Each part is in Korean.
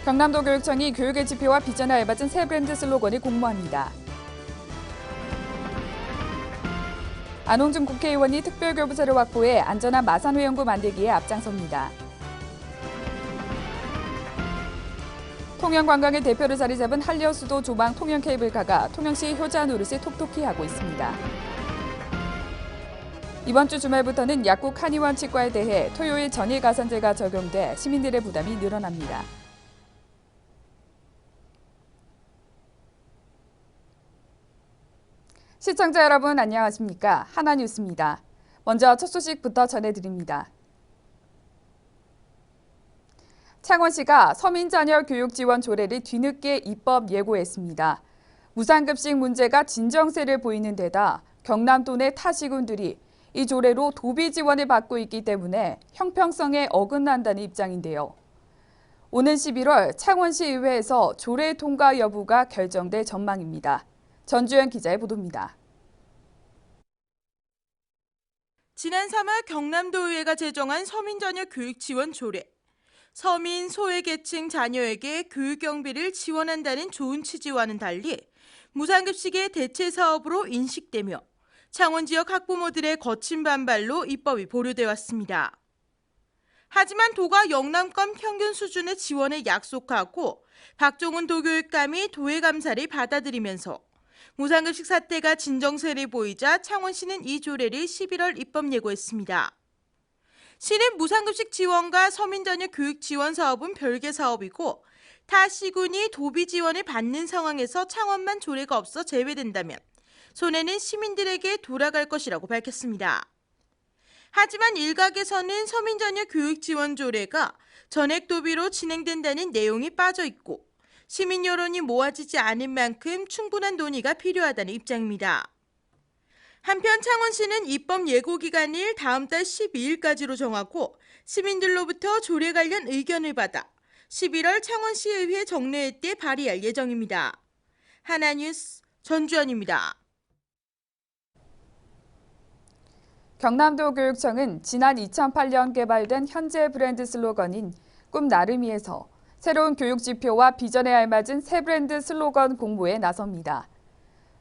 경남도 교육청이 교육의 지표와 비전에 알맞은 새 브랜드 슬로건을 공모합니다. 안홍준 국회의원이 특별교부세를 확보해 안전한 마산회원구 만들기에 앞장섭니다. 통영관광의 대표를 자리 잡은 한려수도 조망 통영케이블카가 통영시 효자 노릇을 톡톡히 하고 있습니다. 이번 주 주말부터는 약국 한의원 치과에 대해 토요일 전일 가산제가 적용돼 시민들의 부담이 늘어납니다. 시청자 여러분 안녕하십니까? 하나뉴스입니다. 먼저 첫 소식부터 전해드립니다. 창원시가 서민자녀 교육지원 조례를 뒤늦게 입법 예고했습니다. 무상급식 문제가 진정세를 보이는 데다 경남도 내 타시군들이 이 조례로 도비 지원을 받고 있기 때문에 형평성에 어긋난다는 입장인데요. 오는 11월 창원시의회에서 조례 통과 여부가 결정될 전망입니다. 전주현 기자의 보도입니다. 지난 3월 경남도의회가 제정한 서민자녀 교육지원 조례. 서민, 소외계층 자녀에게 교육경비를 지원한다는 좋은 취지와는 달리 무상급식의 대체 사업으로 인식되며 창원 지역 학부모들의 거친 반발로 입법이 보류돼 왔습니다. 하지만 도가 영남권 평균 수준의 지원을 약속하고 박종훈 도교육감이 도의 감사를 받아들이면서 무상급식 사태가 진정세를 보이자 창원시는 이 조례를 11월 입법 예고했습니다. 시는 무상급식 지원과 서민자녀 교육 지원 사업은 별개 사업이고 타 시군이 도비 지원을 받는 상황에서 창원만 조례가 없어 제외된다면 손해는 시민들에게 돌아갈 것이라고 밝혔습니다. 하지만 일각에서는 서민자녀 교육 지원 조례가 전액 도비로 진행된다는 내용이 빠져 있고 시민 여론이 모아지지 않은 만큼 충분한 논의가 필요하다는 입장입니다. 한편 창원시는 입법 예고 기간을 다음 달 12일까지로 정하고 시민들로부터 조례 관련 의견을 받아 11월 창원시의회 정례회 때 발의할 예정입니다. 하나뉴스 전주현입니다. 경남도 교육청은 지난 2008년 개발된 현재 브랜드 슬로건인 꿈 나름이에서 새로운 교육 지표와 비전에 알맞은 새 브랜드 슬로건 공모에 나섭니다.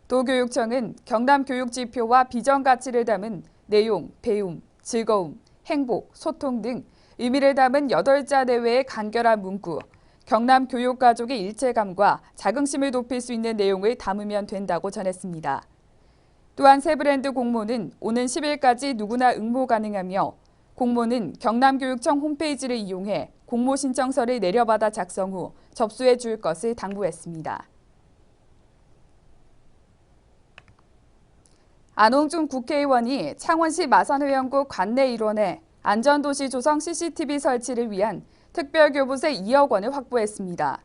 도교육청은 경남 교육 지표와 비전 가치를 담은 내용, 배움, 즐거움, 행복, 소통 등 의미를 담은 8자 내외의 간결한 문구, 경남 교육 가족의 일체감과 자긍심을 높일 수 있는 내용을 담으면 된다고 전했습니다. 또한 새 브랜드 공모는 오는 10일까지 누구나 응모 가능하며 공모는 경남교육청 홈페이지를 이용해 공모 신청서를 내려받아 작성 후 접수해 줄 것을 당부했습니다. 안홍준 국회의원이 창원시 마산회원구 관내 일원에 안전도시 조성 CCTV 설치를 위한 특별교부세 2억 원을 확보했습니다.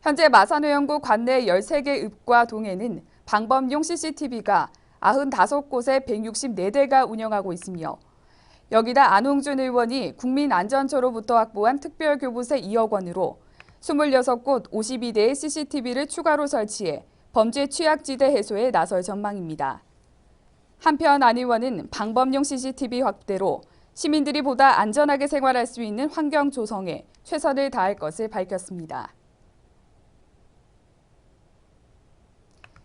현재 마산회원구 관내 13개 읍과 동에는 방범용 CCTV가 95곳에 164대가 운영하고 있으며 여기다 안홍준 의원이 국민안전처로부터 확보한 특별교부세 2억 원으로 26곳 52대의 CCTV를 추가로 설치해 범죄 취약지대 해소에 나설 전망입니다. 한편 안 의원은 방범용 CCTV 확대로 시민들이 보다 안전하게 생활할 수 있는 환경 조성에 최선을 다할 것을 밝혔습니다.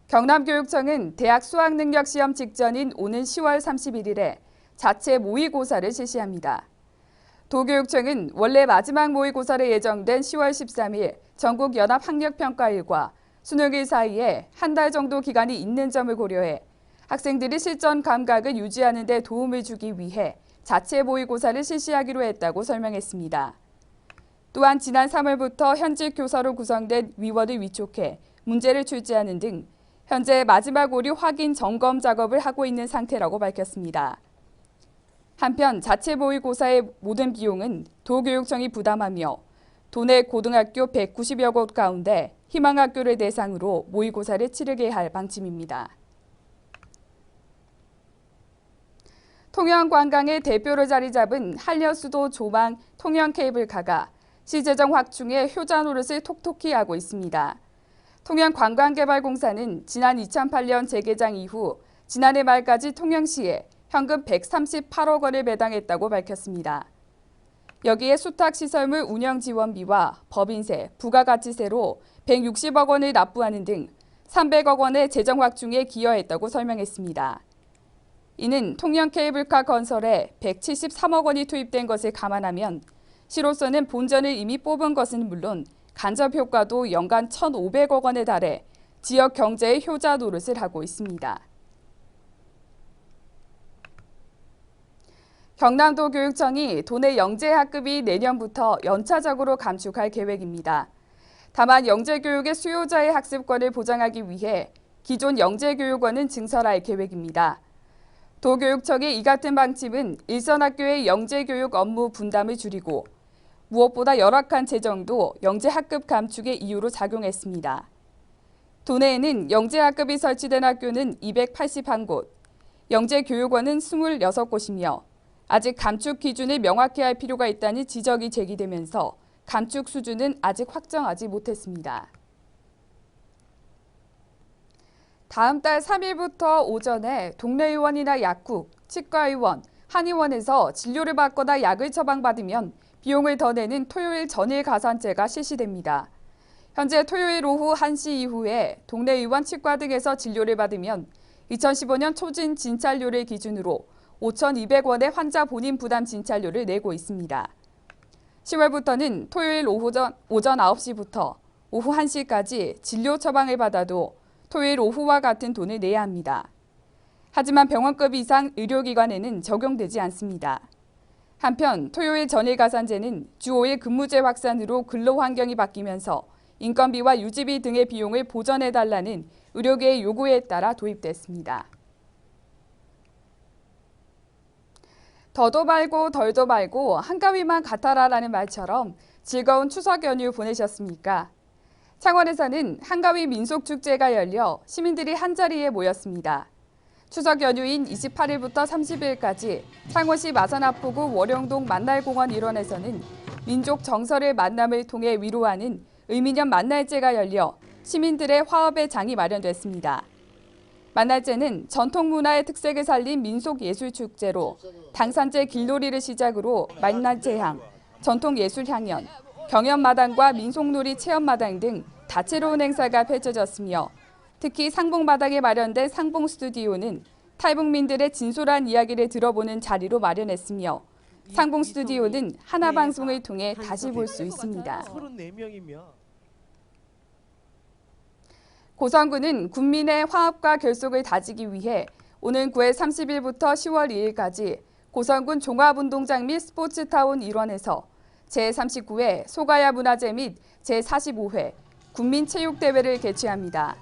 경남교육청은 대학 수학능력시험 직전인 오는 10월 31일에 자체 모의고사를 실시합니다. 도교육청은 원래 마지막 모의고사를 예정된 10월 13일 전국연합학력평가일과 수능일 사이에 한 달 정도 기간이 있는 점을 고려해 학생들이 실전 감각을 유지하는 데 도움을 주기 위해 자체 모의고사를 실시하기로 했다고 설명했습니다. 또한 지난 3월부터 현직 교사로 구성된 위원을 위촉해 문제를 출제하는 등 현재 마지막 오류 확인 점검 작업을 하고 있는 상태라고 밝혔습니다. 한편 자체 모의고사의 모든 비용은 도교육청이 부담하며 도내 고등학교 190여 곳 가운데 희망학교를 대상으로 모의고사를 치르게 할 방침입니다. 통영관광의 대표로 자리 잡은 한려수도 조망 통영케이블카가 시재정 확충에 효자 노릇을 톡톡히 하고 있습니다. 통영관광개발공사는 지난 2008년 재개장 이후 지난해 말까지 통영시에 현금 138억 원을 배당했다고 밝혔습니다. 여기에 수탁시설물 운영지원비와 법인세, 부가가치세로 160억 원을 납부하는 등 300억 원의 재정 확충에 기여했다고 설명했습니다. 이는 통영 케이블카 건설에 173억 원이 투입된 것을 감안하면 시로서는 본전을 이미 뽑은 것은 물론 간접 효과도 연간 1,500억 원에 달해 지역 경제의 효자 노릇을 하고 있습니다. 경남도 교육청이 도내 영재학급이 내년부터 연차적으로 감축할 계획입니다. 다만 영재교육의 수요자의 학습권을 보장하기 위해 기존 영재교육원은 증설할 계획입니다. 도교육청의 이 같은 방침은 일선학교의 영재교육 업무 분담을 줄이고 무엇보다 열악한 재정도 영재학급 감축의 이유로 작용했습니다. 도내에는 영재학급이 설치된 학교는 281곳, 영재교육원은 26곳이며 아직 감축 기준을 명확히 할 필요가 있다는 지적이 제기되면서 감축 수준은 아직 확정하지 못했습니다. 다음 달 3일부터 오전에 동네 의원이나 약국, 치과의원, 한의원에서 진료를 받거나 약을 처방받으면 비용을 더 내는 토요일 전일 가산제가 실시됩니다. 현재 토요일 오후 1시 이후에 동네 의원, 치과 등에서 진료를 받으면 2015년 초진 진찰료를 기준으로 5,200원의 환자 본인 부담 진찰료를 내고 있습니다. 10월부터는 토요일 오전 9시부터 오후 1시까지 진료 처방을 받아도 토요일 오후와 같은 돈을 내야 합니다. 하지만 병원급 이상 의료기관에는 적용되지 않습니다. 한편 토요일 전일 가산제는 주 5일 근무제 확산으로 근로 환경이 바뀌면서 인건비와 유지비 등의 비용을 보전해달라는 의료계의 요구에 따라 도입됐습니다. 더도 말고 덜도 말고 한가위만 같아라라는 말처럼 즐거운 추석 연휴 보내셨습니까? 창원에서는 한가위 민속축제가 열려 시민들이 한자리에 모였습니다. 추석 연휴인 28일부터 30일까지 창원시 마산하포구 월영동 만날공원 일원에서는 민족 정서를 만남을 통해 위로하는 의미년 만날제가 열려 시민들의 화합의 장이 마련됐습니다. 만날제는 전통 문화의 특색을 살린 민속예술축제로 당산제 길놀이를 시작으로 만날제향, 전통예술향연, 경연마당과 민속놀이 체험마당 등 다채로운 행사가 펼쳐졌으며 특히 상봉마당에 마련된 상봉스튜디오는 탈북민들의 진솔한 이야기를 들어보는 자리로 마련했으며 상봉스튜디오는 하나방송을 통해 다시 볼 수 있습니다. 고성군은 국민의 화합과 결속을 다지기 위해 오는 9월 30일부터 10월 2일까지 고성군 종합운동장 및 스포츠타운 일원에서 제39회 소가야 문화제 및 제45회 국민체육대회를 개최합니다.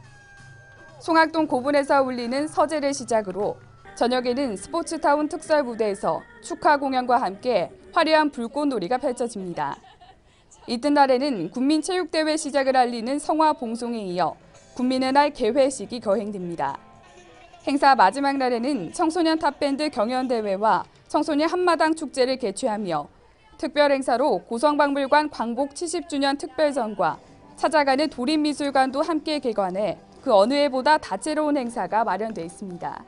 송악동 고분에서 울리는 서제를 시작으로 저녁에는 스포츠타운 특설 무대에서 축하 공연과 함께 화려한 불꽃놀이가 펼쳐집니다. 이튿날에는 국민체육대회 시작을 알리는 성화 봉송에 이어 국민의 날 개회식이 거행됩니다. 행사 마지막 날에는 청소년 탑밴드 경연대회와 청소년 한마당 축제를 개최하며 특별 행사로 고성박물관 광복 70주년 특별전과 찾아가는 도립미술관도 함께 개관해 그 어느 해보다 다채로운 행사가 마련돼 있습니다.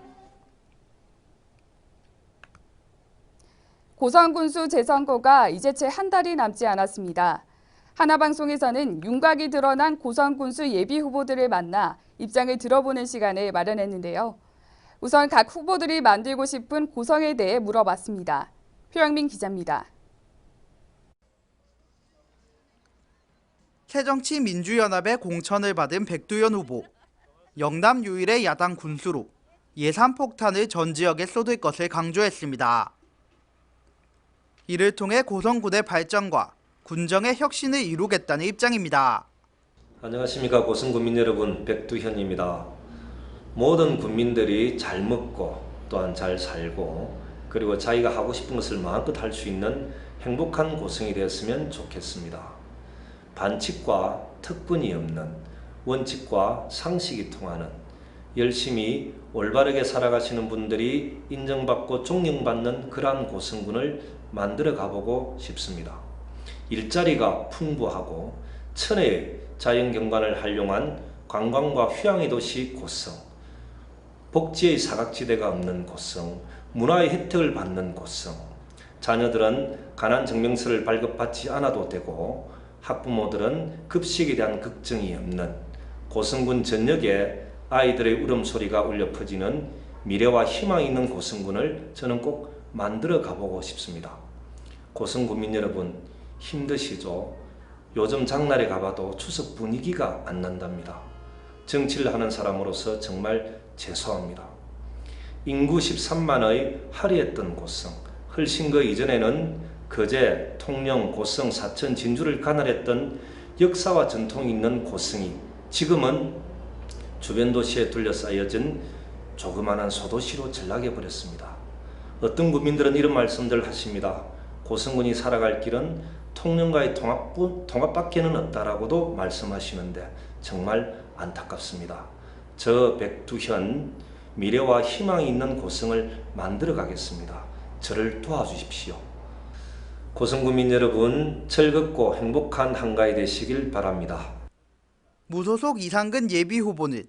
고성군수 재선거가 이제 채 한 달이 남지 않았습니다. 하나방송에서는 윤곽이 드러난 고성군수 예비 후보들을 만나 입장을 들어보는 시간을 마련했는데요. 우선 각 후보들이 만들고 싶은 고성에 대해 물어봤습니다. 표영민 기자입니다. 새정치민주연합의 공천을 받은 백두현 후보. 영남 유일의 야당 군수로 예산 폭탄을 전 지역에 쏟을 것을 강조했습니다. 이를 통해 고성군의 발전과 군정의 혁신을 이루겠다는 입장입니다. 안녕하십니까. 고성군민 여러분, 백두현입니다. 모든 국민들이 잘 먹고 또한 잘 살고 그리고 자기가 하고 싶은 것을 마음껏 할 수 있는 행복한 고성이 되었으면 좋겠습니다. 반칙과 특권이 없는 원칙과 상식이 통하는 열심히 올바르게 살아가시는 분들이 인정받고 존경받는 그러한 고성군을 만들어 가보고 싶습니다. 일자리가 풍부하고 천혜의 자연경관을 활용한 관광과 휴양의 도시 고성, 복지의 사각지대가 없는 고성, 문화의 혜택을 받는 고성, 자녀들은 가난 증명서를 발급받지 않아도 되고 학부모들은 급식에 대한 걱정이 없는 고성군 전역에 아이들의 울음소리가 울려 퍼지는 미래와 희망이 있는 고성군을 저는 꼭 만들어 가보고 싶습니다. 고성군민 여러분, 힘드시죠? 요즘 장날에 가봐도 추석 분위기가 안 난답니다. 정치를 하는 사람으로서 정말 죄송합니다. 인구 13만의 화려했던 고성, 훨씬 그 이전에는 거제, 통영, 고성, 사천, 진주를 가늘했던 역사와 전통이 있는 고성이 지금은 주변 도시에 둘러싸여진 조그마한 소도시로 전락해 버렸습니다. 어떤 국민들은 이런 말씀들 하십니다. 고성군이 살아갈 길은 통영과의 통합밖에는 없다라고도 말씀하시는데 정말 안타깝습니다. 저 백두현 미래와 희망이 있는 고성을 만들어 가겠습니다. 저를 도와주십시오. 고성군민 여러분, 즐겁고 행복한 한가위 되시길 바랍니다. 무소속 이상근 예비후보는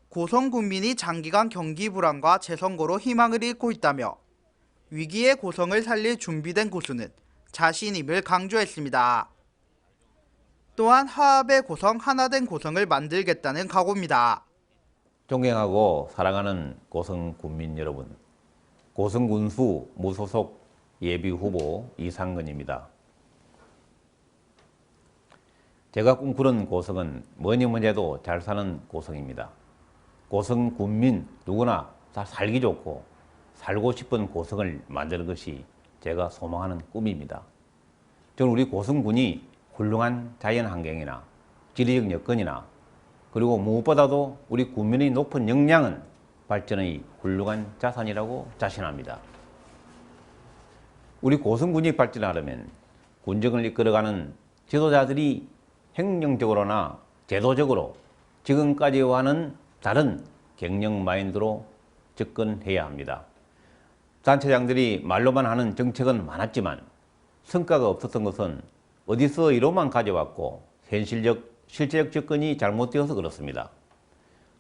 고성군민이 장기간 경기 불안과 재선거로 희망을 잃고 있다며 위기의 고성을 살릴 준비된 고수는 자신임을 강조했습니다. 또한 화합의 고성, 하나된 고성을 만들겠다는 각오입니다. 존경하고 사랑하는 고성군민 여러분, 고성군수 무소속 예비후보 이상근입니다. 제가 꿈꾸는 고성은 뭐니 뭐니 해도 잘 사는 고성입니다. 고성군민 누구나 다 살기 좋고 살고 싶은 고성을 만드는 것이 제가 소망하는 꿈입니다. 저는 우리 고성군이 훌륭한 자연환경이나 지리적 여건이나 그리고 무엇보다도 우리 군민의 높은 역량은 발전의 훌륭한 자산이라고 자신합니다. 우리 고성군이 발전하려면 군정을 이끌어가는 지도자들이 행정적으로나 제도적으로 지금까지와는 다른 경영 마인드로 접근해야 합니다. 단체장들이 말로만 하는 정책은 많았지만 성과가 없었던 것은 어디서 이로만 가져왔고 실제적 접근이 잘못되어서 그렇습니다.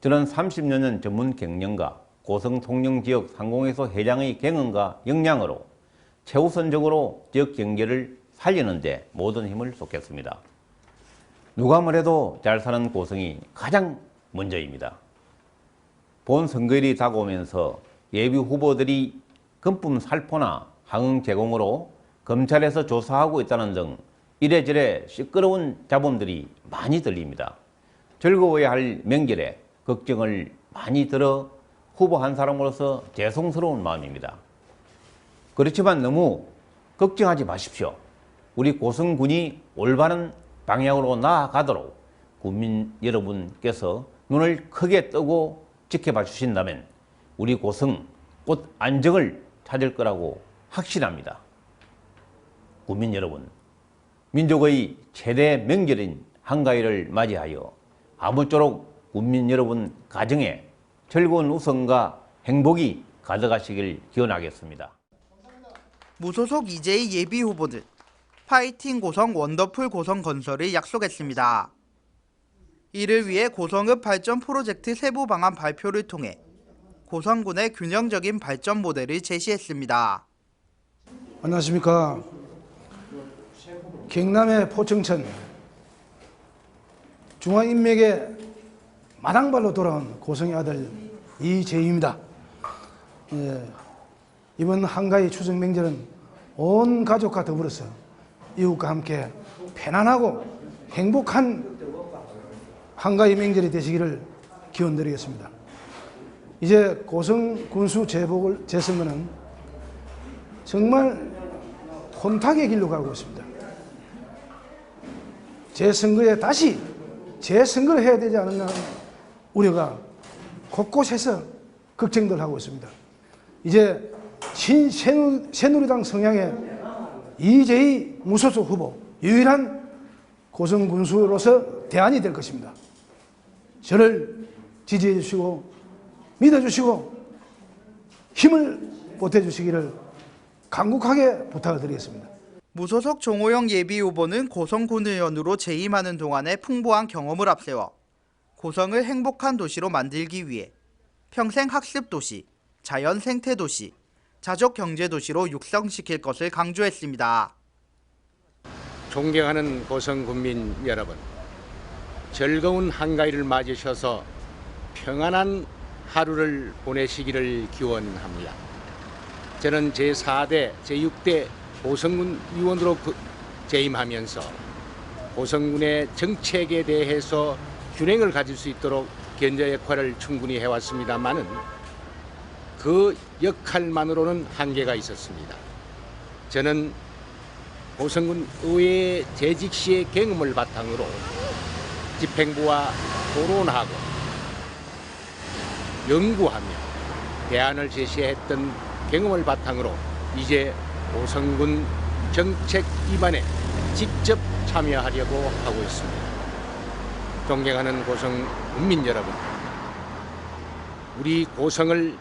저는 30여 년 전문 경영과 고성 통영 지역 상공회소 회장의 경험과 역량으로 최우선적으로 지역 경제를 살리는 데 모든 힘을 쏟겠습니다. 누가 뭐래도 잘 사는 고성이 가장 먼저입니다. 본 선거일이 다가오면서 예비 후보들이 금품 살포나 항응 제공으로 검찰에서 조사하고 있다는 등 이래저래 시끄러운 잡음들이 많이 들립니다. 즐거워야 할 명절에 걱정을 많이 들어 후보 한 사람으로서 죄송스러운 마음입니다. 그렇지만 너무 걱정하지 마십시오. 우리 고성군이 올바른 방향으로 나아가도록 국민 여러분께서 눈을 크게 뜨고 지켜봐 주신다면 우리 고성 곧 안정을 찾을 거라고 확신합니다. 국민 여러분, 민족의 최대 명절인 한가위를 맞이하여 아무쪼록 국민 여러분 가정에 즐거운 웃음과 행복이 가득하시길 기원하겠습니다. 무소속 이재희 예비후보는 파이팅 고성 원더풀 고성 건설을 약속했습니다. 이를 위해 고성읍 발전 프로젝트 세부 방안 발표를 통해 고성군의 균형적인 발전 모델을 제시했습니다. 안녕하십니까. 경남의 포청천 중화인맥의 마당발로 돌아온 고성의 아들 이재희입니다. 이번 한가위 추석 명절은 온 가족과 더불어서 이웃과 함께 편안하고 행복한 한가위 명절이 되시기를 기원드리겠습니다. 이제 고성 군수 재선거는 정말 혼탁의 길로 가고 있습니다. 재선거에 다시 재선거를 해야 되지 않느냐는 우려가 곳곳에서 걱정들 하고 있습니다. 이제 새누리당 성향의 이재희 무소속 후보 유일한 고성 군수로서 대안이 될 것입니다. 저를 지지해 주시고 믿어 주시고 힘을 보태 주시기를 간곡하게 부탁을 드리겠습니다. 무소속 정호영 예비후보는 고성군 의원으로 재임하는 동안의 풍부한 경험을 앞세워 고성을 행복한 도시로 만들기 위해 평생 학습도시, 자연 생태도시, 자족 경제도시로 육성시킬 것을 강조했습니다. 존경하는 고성군민 여러분, 즐거운 한가위를 맞으셔서 평안한 하루를 보내시기를 기원합니다. 저는 제4대, 제6대 고성군 위원으로 재임하면서 고성군의 정책에 대해서 균형을 가질 수 있도록 견제 역할을 충분히 해왔습니다만은 그 역할만으로는 한계가 있었습니다. 저는 고성군 의회 재직 시의 경험을 바탕으로 집행부와 토론하고 연구하며 대안을 제시했던 경험을 바탕으로 이제 고성군 정책 입안에 직접 참여하려고 하고 있습니다. 존경하는 고성 국민 여러분, 우리 고성을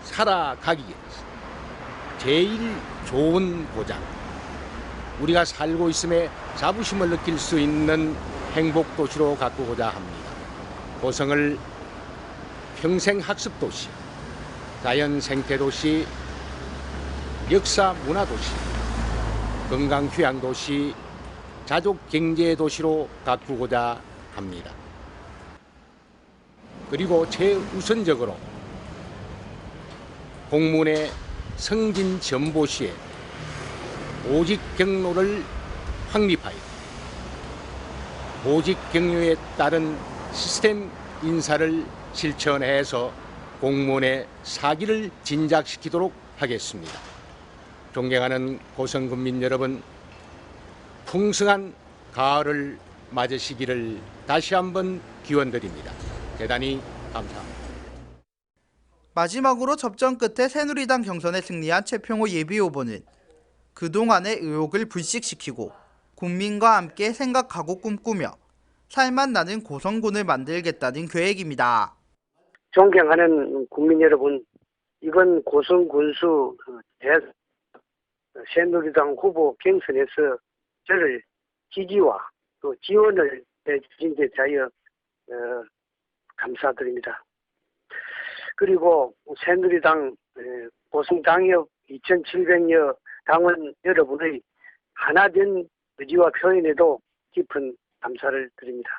살아가기 위해서 제일 좋은 보장, 우리가 살고 있음에 자부심을 느낄 수 있는 행복도시로 가꾸고자 합니다. 고성을 평생학습도시, 자연생태도시, 역사문화도시, 건강휴양도시, 자족경제도시로 가꾸고자 합니다. 그리고 최우선적으로 공무원의 승진 전보 시에 보직 경로를 확립하여 보직 경로에 따른 시스템 인사를 실천해서 공무원의 사기를 진작시키도록 하겠습니다. 존경하는 고성군민 여러분, 풍성한 가을을 맞으시기를 다시 한번 기원드립니다. 대단히 감사합니다. 마지막으로 접전 끝에 새누리당 경선에 승리한 최평호 예비후보는 그동안의 의혹을 불식시키고 국민과 함께 생각하고 꿈꾸며 살맛 나는 고성군을 만들겠다는 계획입니다. 존경하는 국민 여러분, 이번 고성군수 새누리당 후보 경선에서 저를 지지와 또 지원을 해주신 데 대하여 감사드립니다. 그리고 새누리당 고성당협 2,700여 당원 여러분의 하나된 의지와 표현에도 깊은 감사를 드립니다.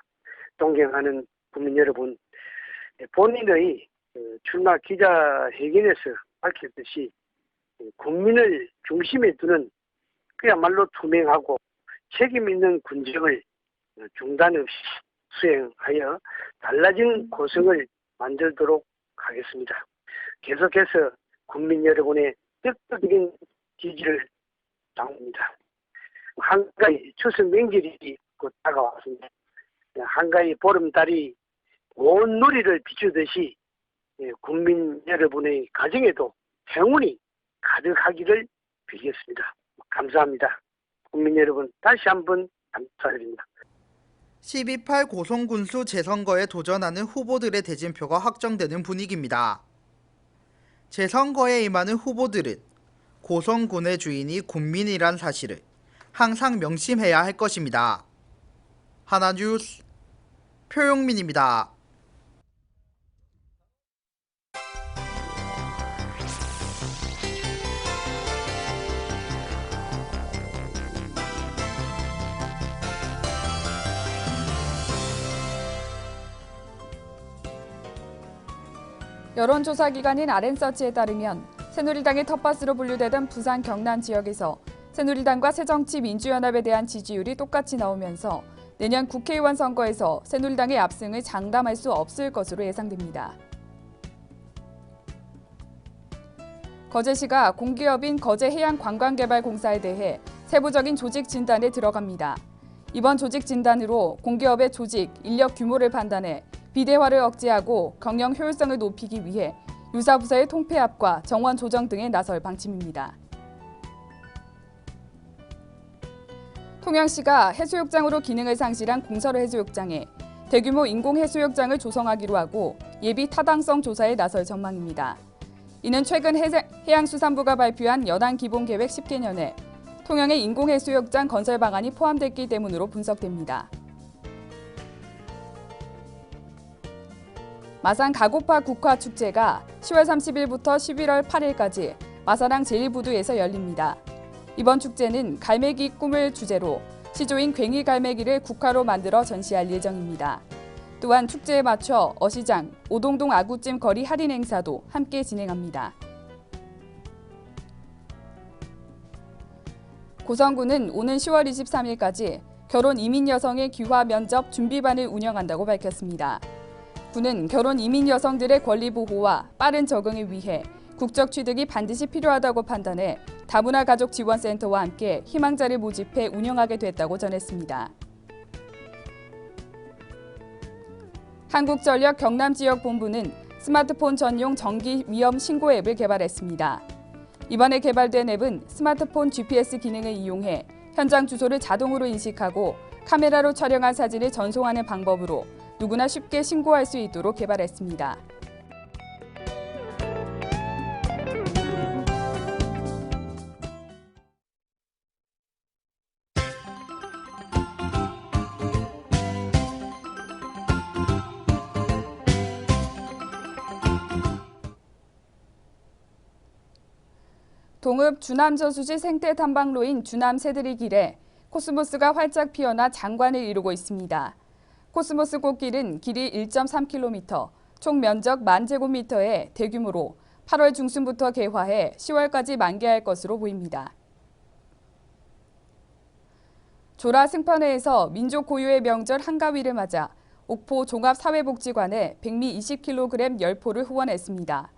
존경하는 국민 여러분, 본인의 출마 기자회견에서 밝혔듯이 국민을 중심에 두는 그야말로 투명하고 책임 있는 군정을 중단 없이 수행하여 달라진 고성을 만들도록 하겠습니다. 계속해서 국민 여러분의 적극적인 지지를 당합니다. 한가위 추석 명절이 곧 다가왔습니다. 한가위 보름달이 온 누리를 비추듯이 국민 여러분의 가정에도 행운이 가득하기를 빌겠습니다. 감사합니다. 국민 여러분, 다시 한번 감사드립니다. 12.8 고성군수 재선거에 도전하는 후보들의 대진표가 확정되는 분위기입니다. 재선거에 임하는 후보들은 고성군의 주인이 군민이란 사실을 항상 명심해야 할 것입니다. 하나뉴스 표용민입니다. 여론조사 기관인 RN서치에 따르면 새누리당의 텃밭으로 분류되던 부산 경남 지역에서 새누리당과 새정치민주연합에 대한 지지율이 똑같이 나오면서 내년 국회의원 선거에서 새누리당의 압승을 장담할 수 없을 것으로 예상됩니다. 거제시가 공기업인 거제해양관광개발공사에 대해 세부적인 조직 진단에 들어갑니다. 이번 조직 진단으로 공기업의 조직, 인력 규모를 판단해 비대화를 억제하고 경영 효율성을 높이기 위해 유사부서의 통폐합과 정원 조정 등에 나설 방침입니다. 통영시가 해수욕장으로 기능을 상실한 공설 해수욕장에 대규모 인공해수욕장을 조성하기로 하고 예비 타당성 조사에 나설 전망입니다. 이는 최근 해양수산부가 발표한 연안 기본계획 10개년에 통영의 인공해수욕장 건설 방안이 포함됐기 때문으로 분석됩니다. 마산 가고파 국화축제가 10월 30일부터 11월 8일까지 마산항 제1부두에서 열립니다. 이번 축제는 갈매기 꿈을 주제로 시조인 괭이 갈매기를 국화로 만들어 전시할 예정입니다. 또한 축제에 맞춰 어시장, 오동동 아구찜 거리 할인 행사도 함께 진행합니다. 고성군은 오는 10월 23일까지 결혼 이민 여성의 귀화 면접 준비반을 운영한다고 밝혔습니다. 군은 결혼 이민 여성들의 권리 보호와 빠른 적응을 위해 국적 취득이 반드시 필요하다고 판단해 다문화 가족 지원센터와 함께 희망자를 모집해 운영하게 됐다고 전했습니다. 한국전력 경남지역본부는 스마트폰 전용 전기 위험 신고 앱을 개발했습니다. 이번에 개발된 앱은 스마트폰 GPS 기능을 이용해 현장 주소를 자동으로 인식하고 카메라로 촬영한 사진을 전송하는 방법으로 누구나 쉽게 신고할 수 있도록 개발했습니다. 동읍 주남저수지 생태탐방로인 주남 새들이 길에 코스모스가 활짝 피어나 장관을 이루고 있습니다. 코스모스 꽃길은 길이 1.3km, 총 면적 10,000제곱미터의 대규모로 8월 중순부터 개화해 10월까지 만개할 것으로 보입니다. 조라 승천회에서 민족 고유의 명절 한가위를 맞아 옥포 종합사회복지관에 백미 20kg 열포를 후원했습니다.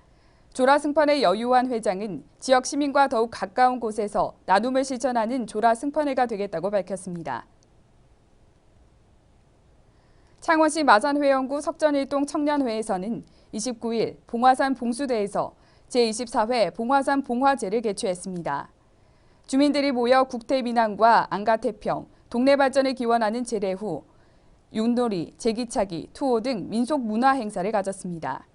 조라 승천회 여유환 회장은 지역 시민과 더욱 가까운 곳에서 나눔을 실천하는 조라 승천회가 되겠다고 밝혔습니다. 창원시 마산회원구 석전일동 청년회에서는 29일 봉화산 봉수대에서 제24회 봉화산 봉화제를 개최했습니다. 주민들이 모여 국태민안과 안가태평, 동네 발전을 기원하는 제례 후 윷놀이, 제기차기, 투호 등 민속 문화 행사를 가졌습니다.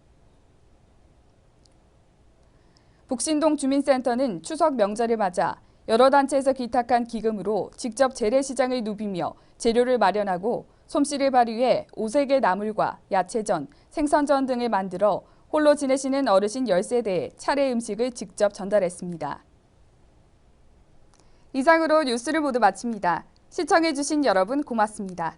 북신동 주민센터는 추석 명절을 맞아 여러 단체에서 기탁한 기금으로 직접 재래시장을 누비며 재료를 마련하고 솜씨를 발휘해 오색의 나물과 야채전, 생선전 등을 만들어 홀로 지내시는 어르신 10세대에 차례 음식을 직접 전달했습니다. 이상으로 뉴스를 모두 마칩니다. 시청해주신 여러분 고맙습니다.